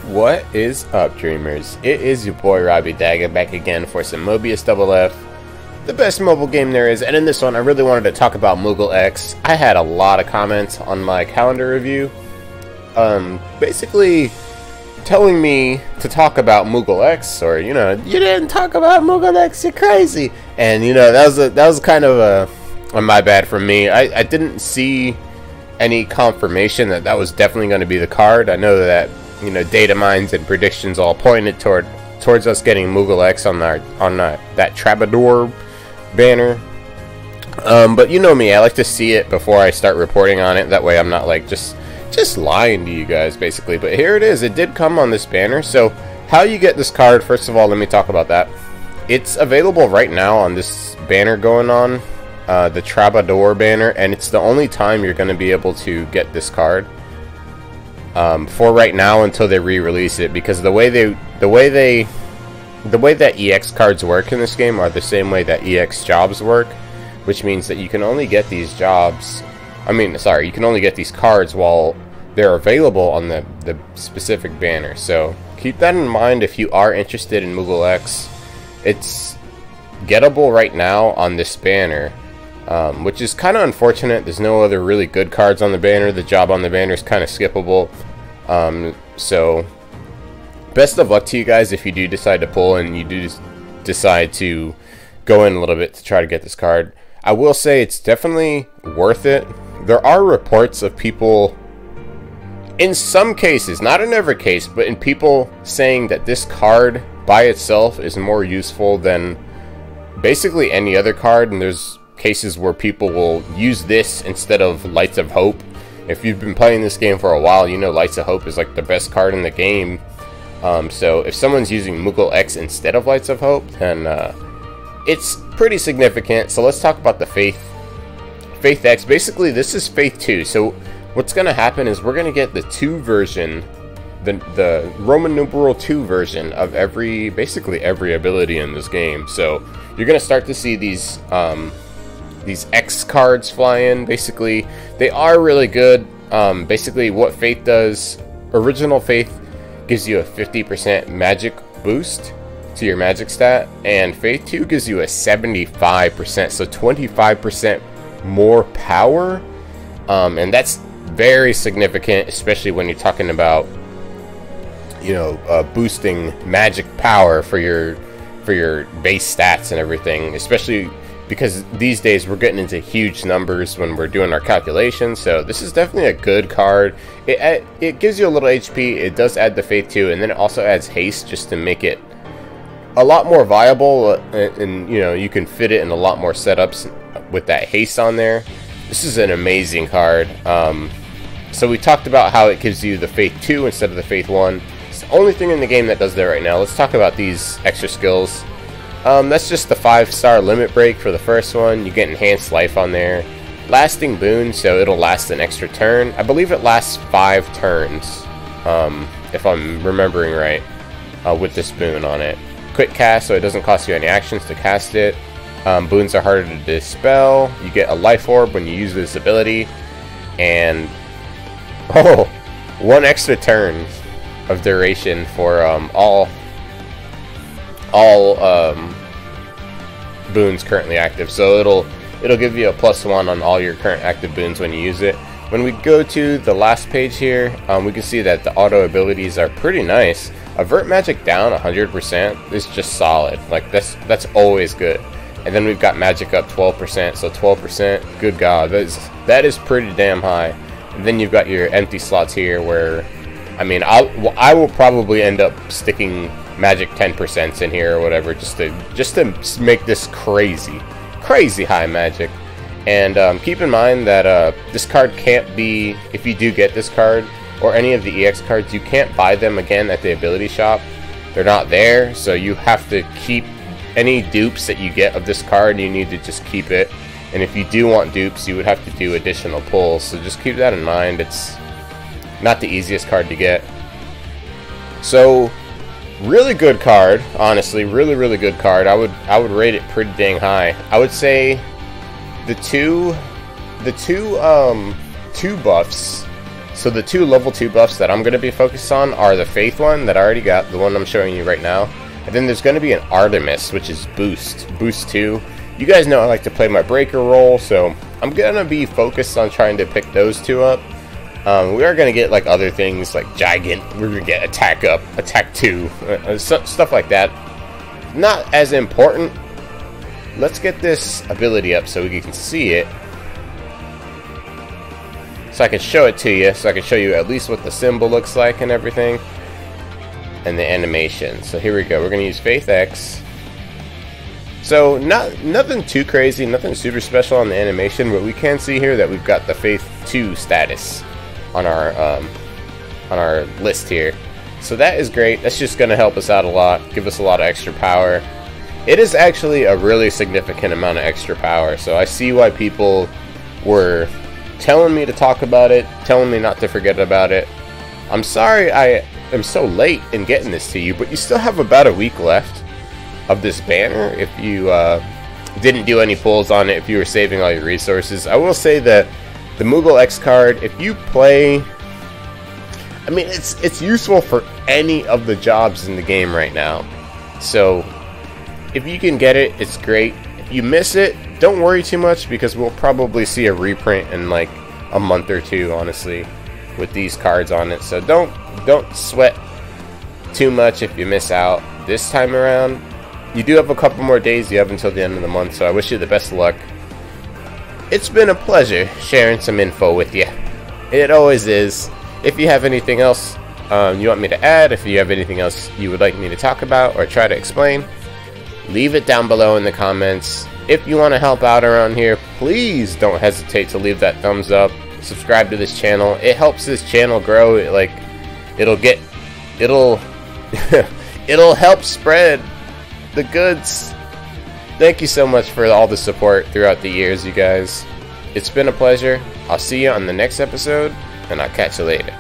What is up, dreamers? It is your boy Robbie Dagger back again for some Mobius FF, the best mobile game there is, and in this one I really wanted to talk about Moogle X. I had a lot of comments on my calendar review, basically telling me to talk about Moogle X, or you didn't talk about Moogle X, you're crazy. And that was kind of a my bad from me. I didn't see any confirmation that was definitely going to be the card. I know that data mines and predictions all pointed towards us getting Moogle X on that Troubadour banner. But you know me, I like to see it before I start reporting on it. That way I'm not like just lying to you guys, basically. But here it is. It did come on this banner. So how you get this card, first of all, let me talk about that. It's available right now on this banner going on, the Troubadour banner, and it's the only time you're going to be able to get this card. For right now until they re-release it, because the way that EX cards work in this game are the same way that EX jobs work, which means that you can only get these jobs, you can only get these cards while they're available on the specific banner. So keep that in mind if you are interested in Moogle X. It's gettable right now on this banner, which is kind of unfortunate. There's no other really good cards on the banner. The job on the banner is kind of skippable. So best of luck to you guys if you do decide to pull and you do decide to go in a little bit to try to get this card. I will say it's definitely worth it. There are reports of people, in some cases, not in every case, but in people saying that this card by itself is more useful than basically any other card, and there's cases where people will use this instead of Lights of Hope. If you've been playing this game for a while, you know Lights of Hope is like the best card in the game. So if someone's using Moogle X instead of Lights of Hope, then it's pretty significant. So let's talk about the Faith X. Basically, this is Faith 2. So what's going to happen is we're going to get the 2 version, the Roman numeral 2 version of basically every ability in this game. So you're going to start to see these X cards fly in. Basically, they are really good. Basically, what Faith does, original Faith gives you a 50% magic boost to your magic stat, and Faith 2 gives you a 75%, so 25% more power. And that's very significant, especially when you're talking about boosting magic power for your base stats and everything, especially because these days we're getting into huge numbers when we're doing our calculations. So this is definitely a good card. It gives you a little HP. It does add the Faith 2, and then it also adds haste just to make it a lot more viable, and you can fit it in a lot more setups with that haste on there. This is an amazing card. So we talked about how it gives you the Faith 2 instead of the Faith 1. It's the only thing in the game that does that right now. Let's talk about these extra skills. That's just the 5-star limit break for the first one. You get enhanced life on there. Lasting Boon, so it'll last an extra turn. I believe it lasts 5 turns, if I'm remembering right, with this Boon on it. Quick cast, so it doesn't cost you any actions to cast it. Boons are harder to dispel. You get a life orb when you use this ability. And, 1 extra turn of duration for all boons currently active, so it'll give you a +1 on all your current active boons when you use it. When we go to the last page here, we can see that the auto abilities are pretty nice. Avert magic down 100% is just solid. Like that's always good. And then we've got magic up 12%, so 12%, good god, that is pretty damn high. And then you've got your empty slots here where, I will probably end up sticking magic 10% in here or whatever, just to make this crazy high magic. And keep in mind that this card can't be, if you do get this card or any of the EX cards, you can't buy them again at the ability shop. They're not there, so you have to keep any dupes that you get of this card. You need to just keep it, and if you do want dupes, you would have to do additional pulls, so just keep that in mind. It's not the easiest card to get. So really good card, honestly, really good card. I would rate it pretty dang high. I would say the two buffs So the 2 level 2 buffs that I'm going to be focused on are the Faith one that I already got, the one I'm showing you right now. And then there's going to be an Artemis, which is Boost 2. You guys know I like to play my breaker role, so I'm going to be focused on trying to pick those 2 up. We are going to get like other things like Gigant. We're going to get Attack Up, Attack 2, stuff like that. Not as important. Let's get this ability up so we can see it. So I can show it to you, so I can show you at least what the symbol looks like and everything. And the animation. So here we go. We're going to use Faith X. So nothing too crazy, nothing super special on the animation, but we can see here that we've got the Faith 2 status on our list here. So that is great. That's just going to help us out a lot, give us a lot of extra power. It is actually a really significant amount of extra power, so I see why people were telling me to talk about it, telling me not to forget about it. I'm sorry I am so late in getting this to you, but you still have about a week left of this banner if you didn't do any pulls on it, if you were saving all your resources. I will say that the Moogle X card, if you play, I mean, it's useful for any of the jobs in the game right now. So if you can get it, it's great. If you miss it, don't worry too much, because we'll probably see a reprint in like a month or 2, honestly, with these cards on it. So don't sweat too much if you miss out this time around. You do have a couple more days. You have until the end of the month, so I wish you the best of luck. It's been a pleasure sharing some info with you. It always is. If you have anything else you want me to add, if you have anything else you would like me to talk about or try to explain, leave it down below in the comments. If you want to help out around here, please don't hesitate to leave that thumbs up. Subscribe to this channel. It helps this channel grow. It'll it'll help spread the goods. Thank you so much for all the support throughout the years, you guys. It's been a pleasure. I'll see you on the next episode, and I'll catch you later.